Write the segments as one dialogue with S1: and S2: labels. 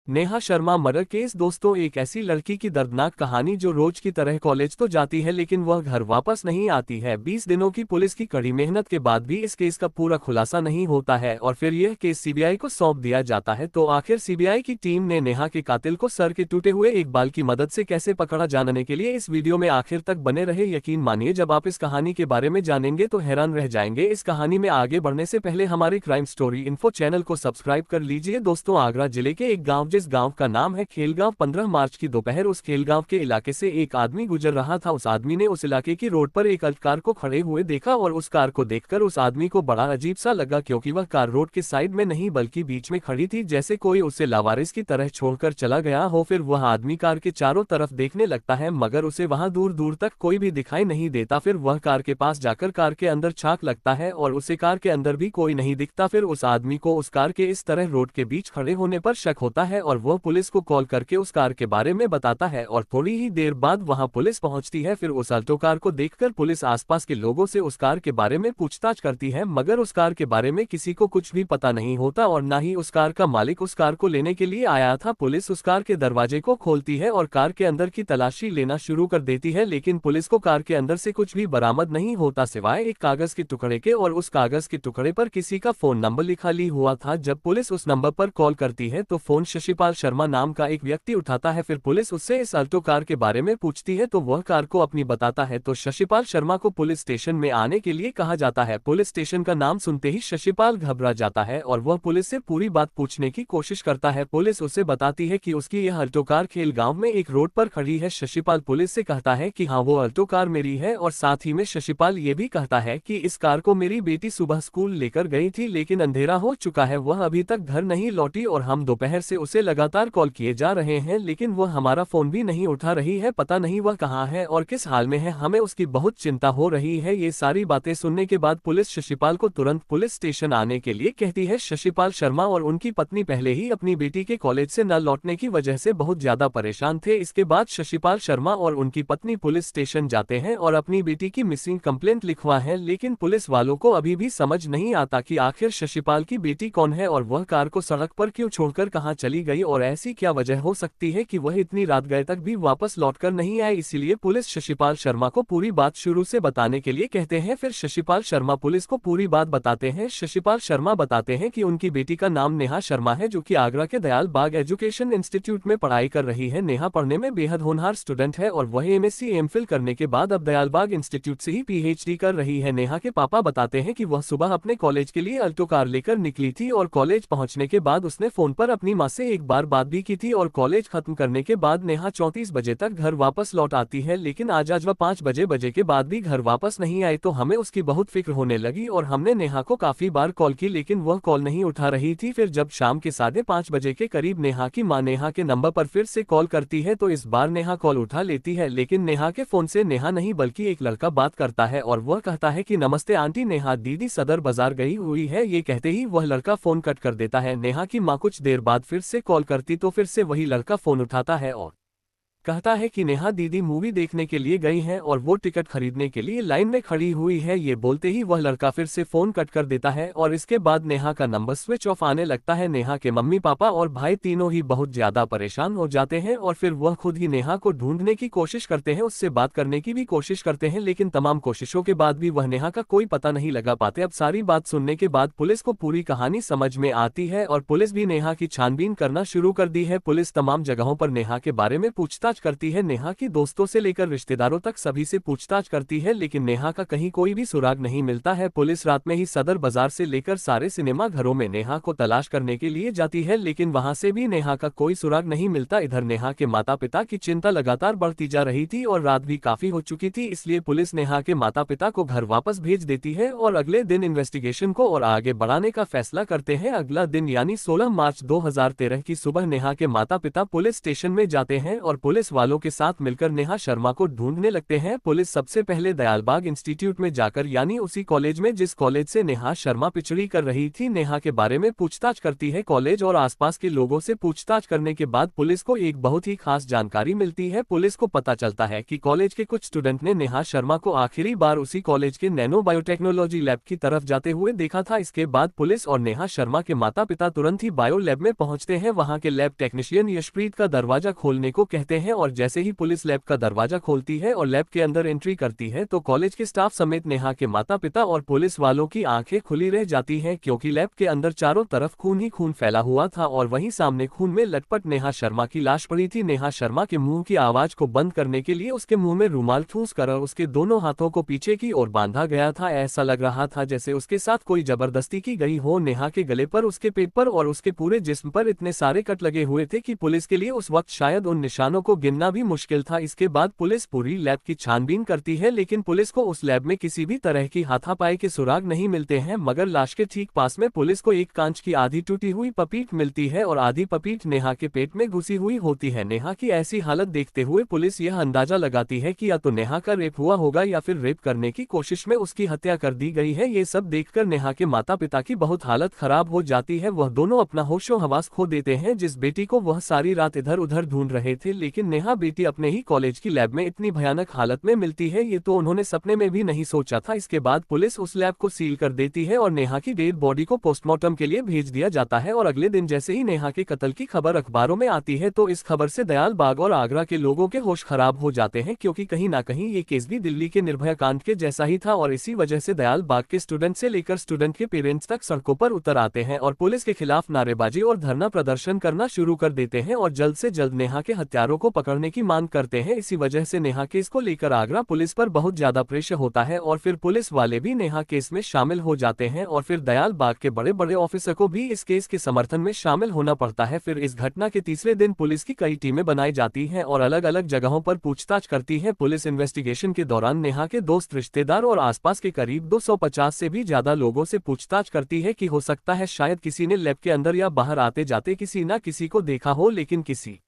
S1: Neha Sharma murder case. दोस्तों, एक ऐसी लड़की की दर्दनाक कहानी जो रोज की तरह कॉलेज तो जाती है लेकिन वह घर वापस नहीं आती है। 20 दिनों की पुलिस की कड़ी मेहनत के बाद भी इस केस का पूरा खुलासा नहीं होता है और फिर यह केस सीबीआई को सौंप दिया जाता है। तो आखिर सीबीआई की टीम ने नेहा के कातिल को सर के टूटे हुए एक बाल की मदद से कैसे पकड़ा, जानने के लिए इस वीडियो में आखिर तक बने रहे। यकीन मानिए, जब आप इस कहानी के बारे में जानेंगे तो हैरान रह जाएंगे। इस कहानी में आगे बढ़ने से पहले हमारे क्राइम स्टोरी इन्फो चैनल को सब्सक्राइब कर लीजिए। दोस्तों, आगरा जिले के एक गाँव, जिस गाँव का नाम है खेलगांव, 15 मार्च की दोपहर उस खेलगांव के इलाके से एक आदमी गुजर रहा था। उस आदमी ने उस इलाके की रोड पर एक अल्ट कार को खड़े हुए देखा और उस कार को देखकर उस आदमी को बड़ा अजीब सा लगा, क्योंकि वह कार रोड के साइड में नहीं बल्कि बीच में खड़ी थी, जैसे कोई उसे लावारिस की तरह छोड़कर चला गया हो। फिर वह आदमी कार के चारों तरफ देखने लगता है मगर उसे वहां दूर दूर तक कोई भी दिखाई नहीं देता। फिर वह कार के पास जाकर कार के अंदर झांक लगता है और उसे कार के अंदर भी कोई नहीं दिखता। फिर उस आदमी को उस कार के इस तरह रोड के बीच खड़े होने पर शक होता है और वह पुलिस को कॉल करके उस कार के बारे में बताता है और थोड़ी ही देर बाद वहां पुलिस पहुंचती है। फिर उस अल्टो कार को देखकर पुलिस आसपास के लोगों से उस कार के बारे में पूछताछ करती है मगर उस कार के बारे में किसी को कुछ भी पता नहीं होता और न ही उस कार का मालिक उस कार को लेने के लिए आया था। पुलिस उस कार के दरवाजे को खोलती है और कार के अंदर की तलाशी लेना शुरू कर देती है, लेकिन पुलिस को कार के अंदर से कुछ भी बरामद नहीं होता सिवाय एक कागज के टुकड़े के, और उस कागज के टुकड़े पर किसी का फोन नंबर लिखा ली हुआ था। जब पुलिस उस नंबर पर कॉल करती है तो फोन शशिपाल शर्मा नाम का एक व्यक्ति उठाता है। फिर पुलिस उससे इस अल्टो कार के बारे में पूछती है तो वह कार को अपनी बताता है। तो शशिपाल शर्मा को पुलिस स्टेशन में आने के लिए कहा जाता है। पुलिस स्टेशन का नाम सुनते ही शशिपाल घबरा जाता है और वह पुलिस से पूरी बात पूछने की कोशिश करता है। पुलिस उसे बताती है कि उसकी यह अल्टो कार खेलगांव में एक रोड पर खड़ी है। शशिपाल पुलिस से कहता है कि हाँ, वो अल्टो कार मेरी है और साथ ही में शशिपाल ये भी कहता है कि इस कार को मेरी बेटी सुबह स्कूल लेकर गई थी लेकिन अंधेरा हो चुका है, वह अभी तक घर नहीं लौटी और हम दोपहर से उसे लगातार कॉल किए जा रहे हैं लेकिन वह हमारा फोन भी नहीं उठा रही है, पता नहीं वह कहाँ है और किस हाल में है, हमें उसकी बहुत चिंता हो रही है। ये सारी बातें सुनने के बाद पुलिस शशिपाल को तुरंत पुलिस स्टेशन आने के लिए कहती है। शशिपाल शर्मा और उनकी पत्नी पहले ही अपनी बेटी के कॉलेज से न लौटने की वजह से बहुत ज्यादा परेशान थे। इसके बाद शशिपाल शर्मा और उनकी पत्नी पुलिस स्टेशन जाते हैं और अपनी बेटी की मिसिंग कंप्लेंट लिखवा है, लेकिन पुलिस वालों को अभी भी समझ नहीं आता कि आखिर शशिपाल की बेटी कौन है और वह कार को सड़क पर क्यों छोड़कर कहां चली गई और ऐसी क्या वजह हो सकती है कि वह इतनी रात गए तक भी वापस लौटकर नहीं आए। इसीलिए पुलिस शशिपाल शर्मा को पूरी बात शुरू से बताने के लिए कहते हैं। फिर शशिपाल शर्मा पुलिस को पूरी बात बताते हैं। शशिपाल शर्मा बताते हैं कि उनकी बेटी का नाम नेहा शर्मा है जो कि आगरा के दयाल बाग एजुकेशन इंस्टीट्यूट में पढ़ाई कर रही है। नेहा पढ़ने में बेहद होनहार स्टूडेंट है और वह एमएससी एमफिल करने के बाद अब दयाल बाग इंस्टीट्यूट से ही पीएचडी कर रही है। नेहा के पापा बताते हैं कि वह सुबह अपने कॉलेज के लिए अल्टो कार लेकर निकली थी और कॉलेज पहुंचने के बाद उसने फोन पर अपनी मां से एक बार बात भी की थी और कॉलेज खत्म करने के बाद नेहा 34 बजे तक घर वापस लौट आती है, लेकिन आज वह 5 बजे के बाद भी घर वापस नहीं आई। तो हमें उसकी बहुत फिक्र होने लगी और हमने नेहा को काफी बार कॉल की लेकिन वह कॉल नहीं उठा रही थी। फिर जब शाम के 5:30 बजे के करीब नेहा की मां नेहा के नंबर पर फिर से कॉल करती है तो इस बार नेहा कॉल उठा लेती है, लेकिन नेहा के फोन से नेहा नहीं बल्कि एक लड़का बात करता है और वह कहता है कि नमस्ते आंटी, नेहा दीदी सदर बाजार गई हुई है। ये कहते ही वह लड़का फोन कट कर देता है। नेहा की मां कुछ देर बाद फिर से कॉल करती तो फिर से वही लड़का फोन उठाता है और कहता है कि नेहा दीदी मूवी देखने के लिए गई हैं और वो टिकट खरीदने के लिए लाइन में खड़ी हुई है। ये बोलते ही वह लड़का फिर से फोन कट कर देता है और इसके बाद नेहा का नंबर स्विच ऑफ आने लगता है। नेहा के मम्मी पापा और भाई तीनों ही बहुत ज्यादा परेशान हो जाते हैं और फिर वह खुद ही नेहा को ढूंढने की कोशिश करते हैं, उससे बात करने की भी कोशिश करते हैं, लेकिन तमाम कोशिशों के बाद भी वह नेहा का कोई पता नहीं लगा पाते। अब सारी बात सुनने के बाद पुलिस को पूरी कहानी समझ में आती है और पुलिस भी नेहा की छानबीन करना शुरू कर दी है। पुलिस तमाम जगहों पर नेहा के बारे में पूछताछ करती है, नेहा की दोस्तों से लेकर रिश्तेदारों तक सभी से पूछताछ करती है, लेकिन नेहा का कहीं कोई भी सुराग नहीं मिलता है। पुलिस रात में ही सदर बाजार से लेकर सारे सिनेमा घरों में नेहा को तलाश करने के लिए जाती है, लेकिन वहां से भी नेहा का कोई सुराग नहीं मिलता। इधर नेहा के माता पिता की चिंता लगातार बढ़ती जा रही थी और रात भी काफी हो चुकी थी, इसलिए पुलिस नेहा के माता पिता को घर वापस भेज देती है और अगले दिन इन्वेस्टिगेशन को और आगे बढ़ाने का फैसला करते हैं। अगला दिन यानी 16 मार्च 2013 की सुबह नेहा के माता पिता पुलिस स्टेशन में जाते हैं और पुलिस पुलिस वालों के साथ मिलकर नेहा शर्मा को ढूंढने लगते हैं। पुलिस सबसे पहले दयालबाग इंस्टीट्यूट में जाकर यानी उसी कॉलेज में जिस कॉलेज से नेहा शर्मा पिछड़ी कर रही थी नेहा के बारे में पूछताछ करती है। कॉलेज और आसपास के लोगों से पूछताछ करने के बाद पुलिस को एक बहुत ही खास जानकारी मिलती है। पुलिस को पता चलता है कि कॉलेज के कुछ स्टूडेंट ने नेहा शर्मा को आखिरी बार उसी कॉलेज के नैनो बायोटेक्नोलॉजी लैब की तरफ जाते हुए देखा था। इसके बाद पुलिस और नेहा शर्मा के माता पिता तुरंत ही बायो लैब में पहुंचते हैं। वहां के लैब टेक्नीशियन यशप्रीत का दरवाजा खोलने को कहते हैं और जैसे ही पुलिस लैब का दरवाजा खोलती है और लैब के अंदर एंट्री करती है तो कॉलेज के स्टाफ समेत नेहा के माता पिता और पुलिस वालों की आंखें खुली रह जाती हैं, क्योंकि लैब के अंदर चारों तरफ खून ही खून फैला हुआ था और वहीं सामने खून में लटपट नेहा शर्मा की लाश पड़ी थी। नेहा शर्मा के मुंह की आवाज को बंद करने के लिए उसके मुंह में रुमाल ठूस कर उसके दोनों हाथों को पीछे की ओर बांधा गया था। ऐसा लग रहा था जैसे उसके साथ कोई जबरदस्ती की गई हो। नेहा के गले पर, उसके पेट पर और उसके पूरे जिस्म पर इतने सारे कट लगे हुए थे कि पुलिस के लिए उस वक्त शायद उन निशानों को गिनना भी मुश्किल था। इसके बाद पुलिस पूरी लैब की छानबीन करती है, लेकिन पुलिस को उस लैब में किसी भी तरह की हाथापाई के सुराग नहीं मिलते हैं, मगर लाश के ठीक पास में पुलिस को एक कांच की आधी टूटी हुई पपीट मिलती है और आधी पपीट नेहा के पेट में घुसी हुई होती है। नेहा की ऐसी हालत देखते हुए पुलिस यह अंदाजा लगाती है कि या तो नेहा का रेप हुआ होगा या फिर रेप करने की कोशिश में उसकी हत्या कर दी गई है। ये सब देखकर नेहा के माता पिता की बहुत हालत खराब हो जाती है। वह दोनों अपना होशो हवास खो देते हैं। जिस बेटी को वह सारी रात इधर उधर ढूंढ रहे थे, लेकिन नेहा बेटी अपने ही कॉलेज की लैब में इतनी भयानक हालत में मिलती है, ये तो उन्होंने सपने में भी नहीं सोचा था। इसके बाद पुलिस उस लैब को सील कर देती है और नेहा की डेड बॉडी को पोस्टमार्टम के लिए भेज दिया जाता है। और अगले दिन जैसे ही नेहा के कत्ल की खबर अखबारों में आती है तो इस खबर से दयालबाग और आगरा के लोगों के होश खराब हो जाते हैं, क्योंकि कहीं ना कहीं ये केस भी दिल्ली के निर्भया कांड के जैसा ही था और इसी वजह से दयालबाग के स्टूडेंट से लेकर स्टूडेंट के पेरेंट्स तक सड़कों पर उतर आते हैं और पुलिस के खिलाफ नारेबाजी और धरना प्रदर्शन करना शुरू कर देते हैं और जल्द से जल्द नेहा के हत्यारों को पकड़ने की मांग करते हैं। इसी वजह से नेहा केस को लेकर आगरा पुलिस पर बहुत ज्यादा प्रेशर होता है और फिर पुलिस वाले भी नेहा केस में शामिल हो जाते हैं और फिर दयालबाग के बड़े बड़े ऑफिसर को भी इस केस के समर्थन में शामिल होना पड़ता है। फिर इस घटना के तीसरे दिन पुलिस की कई टीमें बनाई जाती हैं और अलग अलग जगहों पर पूछताछ करती है। पुलिस इन्वेस्टिगेशन के दौरान नेहा के दोस्त, रिश्तेदार और आसपास के करीब 250 से भी ज्यादा लोगों से पूछताछ करती है कि हो सकता है शायद किसी ने लैब के अंदर या बाहर आते जाते किसी न किसी को देखा हो, लेकिन किसी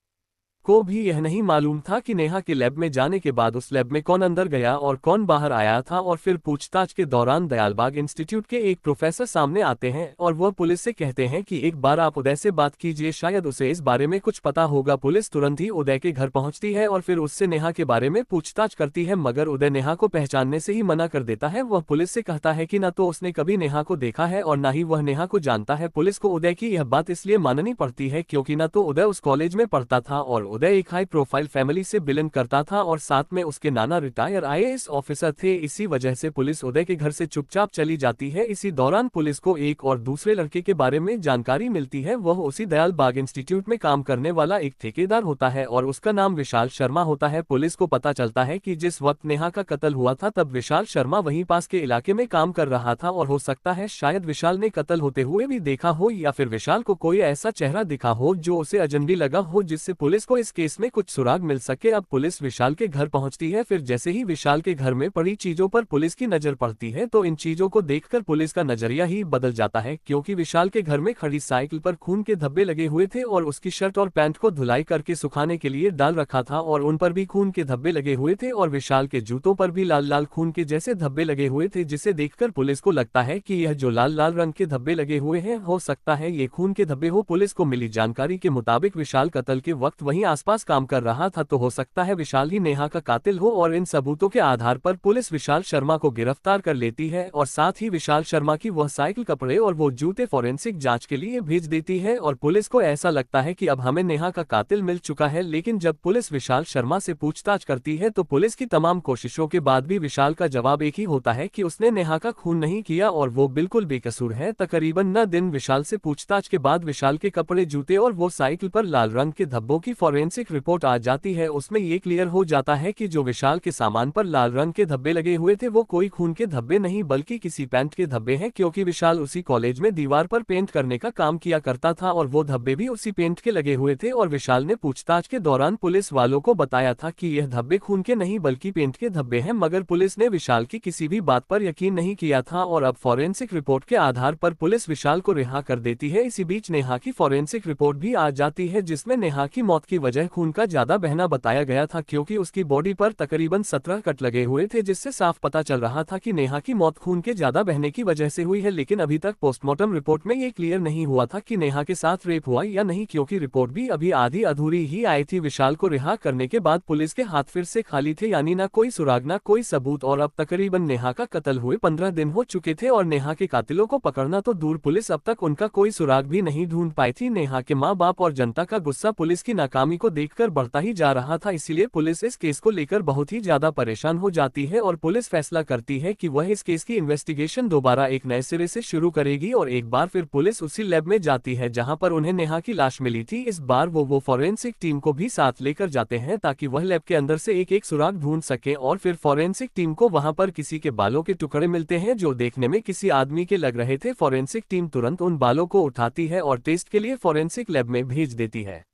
S1: को भी यह नहीं मालूम था कि नेहा के लैब में जाने के बाद उस लैब में कौन अंदर गया और कौन बाहर आया था। और फिर पूछताछ के दौरान दयालबाग इंस्टीट्यूट के एक प्रोफेसर सामने आते हैं और वह पुलिस से कहते हैं कि एक बार आप उदय से बात कीजिए, शायद उसे इस बारे में कुछ पता होगा। पुलिस तुरंत ही उदय के घर पहुंचती है और फिर उससे नेहा के बारे में पूछताछ करती है, मगर उदय नेहा को पहचानने से ही मना कर देता है। वह पुलिस से कहता है कि न तो उसने कभी नेहा को देखा है और न ही वह नेहा को जानता है। पुलिस को उदय की यह बात इसलिए माननी पड़ती है क्योंकि न तो उदय उस कॉलेज में पढ़ता था और उदय एक हाई प्रोफाइल फैमिली से बिलोंग करता था और साथ में उसके नाना रिटायर आईएएस ऑफिसर थे। इसी वजह से पुलिस उदय के घर से चुपचाप चली जाती है। इसी दौरान पुलिस को एक और दूसरे लड़के के बारे में जानकारी मिलती है। वह उसी दयालबाग इंस्टीट्यूट में काम करने वाला एक ठेकेदार होता है और उसका नाम विशाल शर्मा होता है। पुलिस को पता चलता है कि जिस वक्त नेहा का कत्ल हुआ था तब विशाल शर्मा वहीं पास के इलाके में काम कर रहा था और हो सकता है शायद विशाल ने कत्ल होते हुए भी देखा हो या फिर विशाल को कोई ऐसा चेहरा दिखा हो जो उसे अजनबी लगा हो, जिससे पुलिस को इस केस में कुछ सुराग मिल सके। अब पुलिस विशाल के घर पहुंचती है। फिर जैसे ही विशाल के घर में पड़ी चीजों पर पुलिस की नजर पड़ती है तो इन चीजों को देखकर पुलिस का नजरिया ही बदल जाता है, क्योंकि विशाल के घर में खड़ी साइकिल पर खून के धब्बे लगे हुए थे और उसकी शर्ट और पैंट को धुलाई करके सुखाने के लिए डाल रखा था और उन पर भी खून के धब्बे लगे हुए थे और विशाल के जूतों पर भी लाल लाल खून के जैसे धब्बे लगे हुए थे, जिसे देखकर पुलिस को लगता है कि यह जो लाल लाल रंग के धब्बे लगे हुए हैं हो सकता है ये खून के धब्बे हो। पुलिस को मिली जानकारी के मुताबिक विशाल कत्ल के वक्त वहीं आसपास काम कर रहा था, तो हो सकता है विशाल ही नेहा का कातिल हो और इन सबूतों के आधार पर पुलिस विशाल शर्मा को गिरफ्तार कर लेती है और साथ ही विशाल शर्मा की वह साइकिल, कपड़े और वो जूते फॉरेंसिक जांच के लिए भेज देती है और पुलिस को ऐसा लगता है कि अब हमें नेहा का कातिल मिल चुका है। लेकिन जब पुलिस विशाल शर्मा से पूछताछ करती है तो पुलिस की तमाम कोशिशों के बाद भी विशाल का जवाब एक ही होता है कि उसने नेहा का खून नहीं किया और वो बिल्कुल बेकसूर है। तकरीबन 9 दिन विशाल से पूछताछ के बाद विशाल के कपड़े, जूते और वो साइकिल पर लाल रंग के धब्बों की फॉरेंसिक रिपोर्ट आ जाती है। उसमें ये क्लियर हो जाता है कि जो विशाल के सामान पर लाल रंग के धब्बे लगे हुए थे वो कोई खून के धब्बे नहीं बल्कि किसी पेंट के धब्बे हैं, क्योंकि विशाल उसी कॉलेज में दीवार पर पेंट करने का काम किया करता था और वो धब्बे भी उसी पेंट के लगे हुए थे। और विशाल ने पूछताछ के दौरान पुलिस वालों को बताया था कि यह धब्बे खून के नहीं बल्कि पेंट के धब्बे हैं, मगर पुलिस ने विशाल की किसी भी बात पर यकीन नहीं किया था और अब फॉरेंसिक रिपोर्ट के आधार पर पुलिस विशाल को रिहा कर देती है। इसी बीच नेहा की फॉरेंसिक रिपोर्ट भी आ जाती है जिसमें नेहा की मौत की वजह खून का ज्यादा बहना बताया गया था, क्योंकि उसकी बॉडी पर तकरीबन 17 कट लगे हुए थे, जिससे साफ पता चल रहा था कि नेहा की मौत खून के ज्यादा बहने की वजह से हुई है। लेकिन अभी तक पोस्टमार्टम रिपोर्ट में ये क्लियर नहीं हुआ था कि नेहा के साथ रेप हुआ या नहीं, क्योंकि रिपोर्ट भी अभी आधी अधूरी ही आई थी। विशाल को रिहा करने के बाद पुलिस के हाथ फिर से खाली थे, यानी ना कोई सुराग ना कोई सबूत, और अब तकरीबन नेहा का कत्ल हुए 15 दिन हो चुके थे और नेहा के कातिलों को पकड़ना तो दूर, पुलिस अब तक उनका कोई सुराग भी नहीं ढूंढ पाई थी। नेहा के माँ बाप और जनता का गुस्सा पुलिस की नाकामी को देखकर बढ़ता ही जा रहा था, इसीलिए पुलिस इस केस को लेकर बहुत ही ज्यादा परेशान हो जाती है और पुलिस फैसला करती है कि वह इस केस की इन्वेस्टिगेशन दोबारा एक नए सिरे से शुरू करेगी। और एक बार फिर पुलिस उसी लैब में जाती है जहां पर उन्हें नेहा की लाश मिली थी। इस बार वो फॉरेंसिक टीम को भी साथ लेकर जाते हैं ताकि वह लैब के अंदर से एक एक सुराग ढूंढ सके। और फिर फॉरेंसिक टीम को वहां पर किसी के बालों के टुकड़े मिलते हैं जो देखने में किसी आदमी के लग रहे थे। फॉरेंसिक टीम तुरंत उन बालों को उठाती है और टेस्ट के लिए फॉरेंसिक लैब में भेज देती है।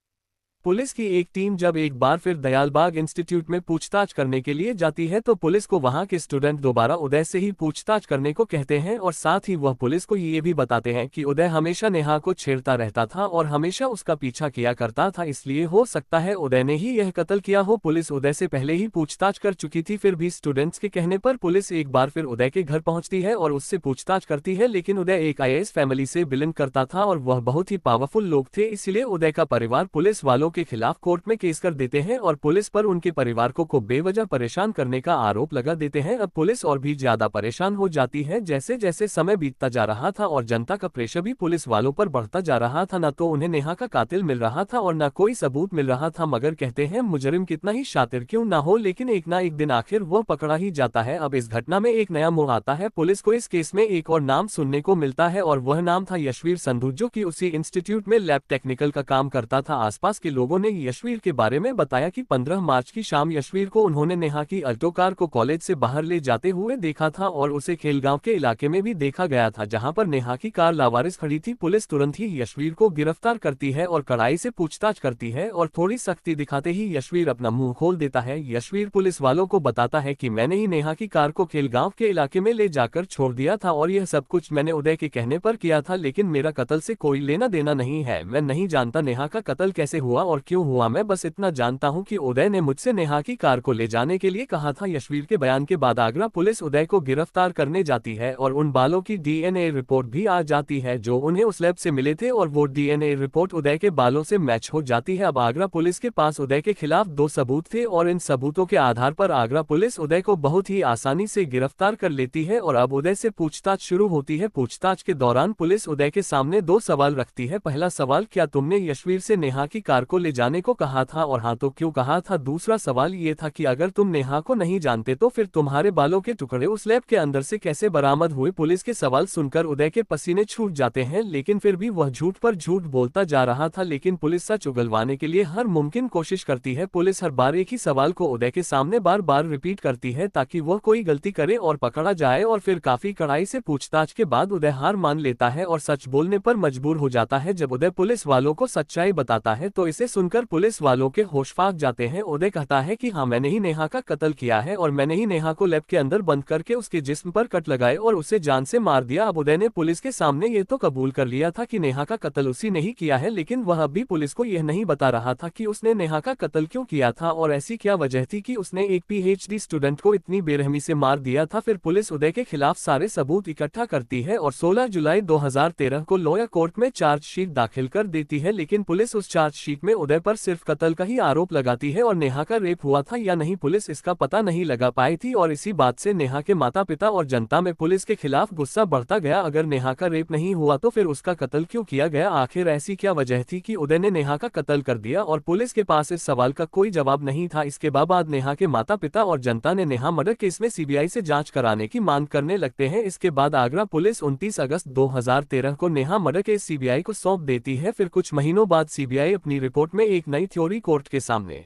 S1: पुलिस की एक टीम जब एक बार फिर दयालबाग इंस्टीट्यूट में पूछताछ करने के लिए जाती है तो पुलिस को वहां के स्टूडेंट दोबारा उदय से ही पूछताछ करने को कहते हैं, और साथ ही वह पुलिस को ये भी बताते हैं कि उदय हमेशा नेहा को छेड़ता रहता था और हमेशा उसका पीछा किया करता था, इसलिए हो सकता है उदय ने ही यह कत्ल किया हो। पुलिस उदय से पहले ही पूछताछ कर चुकी थी, फिर भी स्टूडेंट्स के कहने पर पुलिस एक बार फिर उदय के घर पहुंचती है और उससे पूछताछ करती है। लेकिन उदय एक IAS फैमिली से बिलोंग करता था और वह बहुत ही पावरफुल लोग थे, इसलिए उदय का परिवार पुलिस वालों के खिलाफ कोर्ट में केस कर देते हैं और पुलिस पर उनके परिवार को बेवजह परेशान करने का आरोप लगा देते हैं। अब पुलिस और भी ज्यादा परेशान हो जाती है जैसे जैसे समय बीतता जा रहा था और जनता का प्रेशर भी पुलिस वालों पर बढ़ता जा रहा था। न तो उन्हें नेहा का कातिल मिल रहा था और न कोई सबूत मिल रहा था, मगर कहते हैं मुजरिम कितना ही शातिर क्यों ना हो, लेकिन एक ना एक दिन आखिर वह पकड़ा ही जाता है। अब इस घटना में एक नया मोड़ आता है। पुलिस को इस केस में एक और नाम सुनने को मिलता है और वह नाम था यशवीर संधू, जो कि उसी इंस्टीट्यूट में लैब टेक्निकल का काम करता था। आसपास के लोगों ने यशवीर के बारे में बताया कि 15 मार्च की शाम यशवीर को उन्होंने नेहा की अल्टो कार को कॉलेज से बाहर ले जाते हुए देखा था और उसे खेलगांव के इलाके में भी देखा गया था जहां पर नेहा की कार लावारिस खड़ी थी। पुलिस तुरंत ही यशवीर को गिरफ्तार करती है और कड़ाई से पूछताछ करती है और थोड़ी सख्ती दिखाते ही यशवीर अपना मुंह खोल देता है। यशवीर पुलिस वालों को बताता है कि मैंने ही नेहा की कार को खेलगांव के इलाके में ले जाकर छोड़ दिया था और यह सब कुछ मैंने उदय के कहने पर किया था, लेकिन मेरा कत्ल से कोई लेना देना नहीं है। मैं नहीं जानता नेहा का कत्ल कैसे हुआ और क्यों हुआ, मैं बस इतना जानता हूं कि उदय ने मुझसे नेहा की कार को ले जाने के लिए कहा था। यशवीर के बयान के बाद आगरा पुलिस उदय को गिरफ्तार करने जाती है और उन बालों की DNA रिपोर्ट भी आ जाती है जो उन्हें उस लैब से मिले थे और वो DNA रिपोर्ट उदय के बालों से मैच हो जाती है। अब आगरा पुलिस के पास उदय के खिलाफ 2 सबूत थे और इन सबूतों के आधार पर आगरा पुलिस उदय को बहुत ही आसानी से गिरफ्तार कर लेती है और अब उदय से पूछताछ शुरू होती है। पूछताछ के दौरान पुलिस उदय के सामने 2 सवाल रखती है। पहला सवाल, क्या तुमने यशवीर से नेहा की कार को ले जाने को कहा था और हाँ तो क्यों कहा था। दूसरा सवाल ये था कि अगर तुम नेहा को नहीं जानते तो फिर तुम्हारे बालों के टुकड़े उस लैब के अंदर से कैसे बरामद हुए। पुलिस के सवाल सुनकर उदय के पसीने छूट जाते हैं, लेकिन फिर भी वह झूठ पर झूठ बोलता जा रहा था। लेकिन पुलिस सच उगलवाने के लिए हर मुमकिन कोशिश करती है। पुलिस हर बार एक ही सवाल को उदय के सामने बार बार रिपीट करती है ताकि वह कोई गलती करे और पकड़ा जाए, और फिर काफी कड़ाई से पूछताछ के बाद उदय हार मान लेता है और सच बोलने पर मजबूर हो जाता है। जब उदय पुलिस वालों को सच्चाई बताता है तो इसे सुनकर पुलिस वालों के होश फाक जाते हैं। उदय कहता है कि हाँ, मैंने ही नेहा का कत्ल किया है और मैंने ही नेहा को लैब के अंदर बंद करके उसके जिस्म पर कट लगाए और उसे जान से मार दिया। अब उदय ने पुलिस के सामने ये तो कबूल कर लिया था कि नेहा का कत्ल उसी ने ही किया है, लेकिन वह अब भी पुलिस को यह नहीं बता रहा था कि उसने नेहा का कत्ल क्यों किया था और ऐसी क्या वजह थी कि उसने एक PhD स्टूडेंट को इतनी बेरहमी से मार दिया था। फिर पुलिस उदय के खिलाफ सारे सबूत इकट्ठा करती है और 16 जुलाई 2013 को लोअर कोर्ट में चार्जशीट दाखिल कर देती है, लेकिन पुलिस उस चार्जशीट में उदय पर सिर्फ कत्ल का ही आरोप लगाती है और नेहा का रेप हुआ था या नहीं पुलिस इसका पता नहीं लगा पाई थी। और इसी बात से नेहा के माता पिता और जनता में पुलिस के खिलाफ गुस्सा बढ़ता गया। अगर नेहा का रेप नहीं हुआ तो फिर उसका कत्ल क्यों किया गया, आखिर ऐसी क्या वजह थी कि उदय ने नेहा का कत्ल कर दिया, और पुलिस के पास इस सवाल का कोई जवाब नहीं था। इसके बाद नेहा के माता पिता और जनता ने नेहा मर्डर केस में CBI से जांच कराने की मांग करने लगते हैं। इसके बाद आगरा पुलिस 29 अगस्त 2013 को नेहा मर्डर केस CBI को सौंप देती है। फिर कुछ महीनों बाद CBI अपनी रिपोर्ट में एक नई थ्योरी कोर्ट के सामने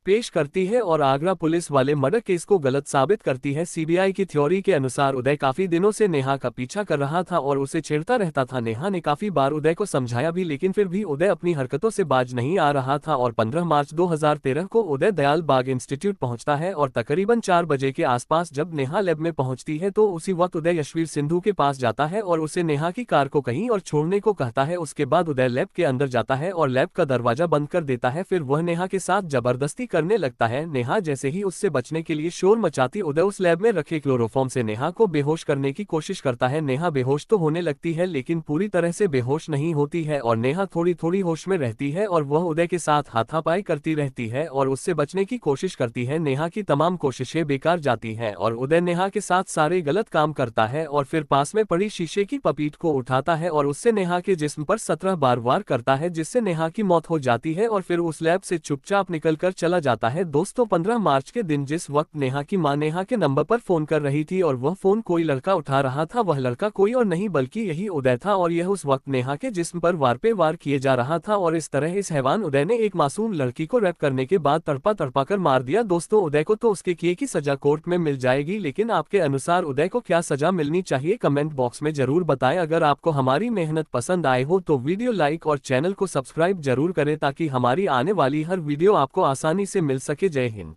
S1: पेश करती है और आगरा पुलिस वाले मर्डर केस को गलत साबित करती है। सीबीआई की थ्योरी के अनुसार उदय काफी दिनों से नेहा का पीछा कर रहा था और उसे छेड़ता रहता था। नेहा ने काफी बार उदय को समझाया भी, लेकिन फिर भी उदय अपनी हरकतों से बाज नहीं आ रहा था और 15 मार्च 2013 को उदय दयाल बाग इंस्टीट्यूट पहुंचता है और तकरीबन 4 बजे के आसपास जब नेहा लैब में पहुंचती है तो उसी वक्त उदय यशवीर सिंधु के पास जाता है और उसे नेहा की कार को कहीं और छोड़ने को कहता है। उसके बाद उदय लैब के अंदर जाता है और लैब का दरवाजा बंद कर देता है। फिर वह नेहा के साथ जबरदस्ती करने लगता है। नेहा जैसे ही उससे बचने के लिए शोर मचाती, उदय उस लैब में रखे क्लोरोफॉर्म से नेहा को बेहोश करने की कोशिश करता है। नेहा बेहोश तो होने लगती है लेकिन पूरी तरह से बेहोश नहीं होती है और नेहा थोड़ी थोड़ी होश में रहती है और वह उदय के साथ हाथापाई करती रहती है और उससे बचने की कोशिश करती है। नेहा की तमाम कोशिशें बेकार जाती हैं और उदय नेहा के साथ सारे गलत काम करता है और फिर पास में पड़ी शीशे की पपीट को उठाता है और उससे नेहा के जिस्म पर 17 बार वार करता है, जिससे नेहा की मौत हो जाती है और फिर उस लैब से चुपचाप निकलकर चला जाता है। दोस्तों, 15 मार्च के दिन जिस वक्त नेहा की मां नेहा के नंबर पर फोन कर रही थी और वह फोन कोई लड़का उठा रहा था, वह लड़का कोई और नहीं बल्कि यही उदय था और यह उस वक्त नेहा के जिस्म पर वार पे वार किए जा रहा था। और इस तरह इस हैवान उदय ने एक मासूम लड़की को रेप करने के बाद तड़पा तड़पा कर मार दिया। दोस्तों, उदय को तो उसके किए की सजा कोर्ट में मिल जाएगी, लेकिन आपके अनुसार उदय को क्या सजा मिलनी चाहिए कमेंट बॉक्स में जरूर बताएं। अगर आपको हमारी मेहनत पसंद आए हो तो वीडियो लाइक और चैनल को सब्सक्राइब जरूर करें ताकि हमारी आने वाली हर वीडियो आपको आसानी से मिल सके। जय हिंद।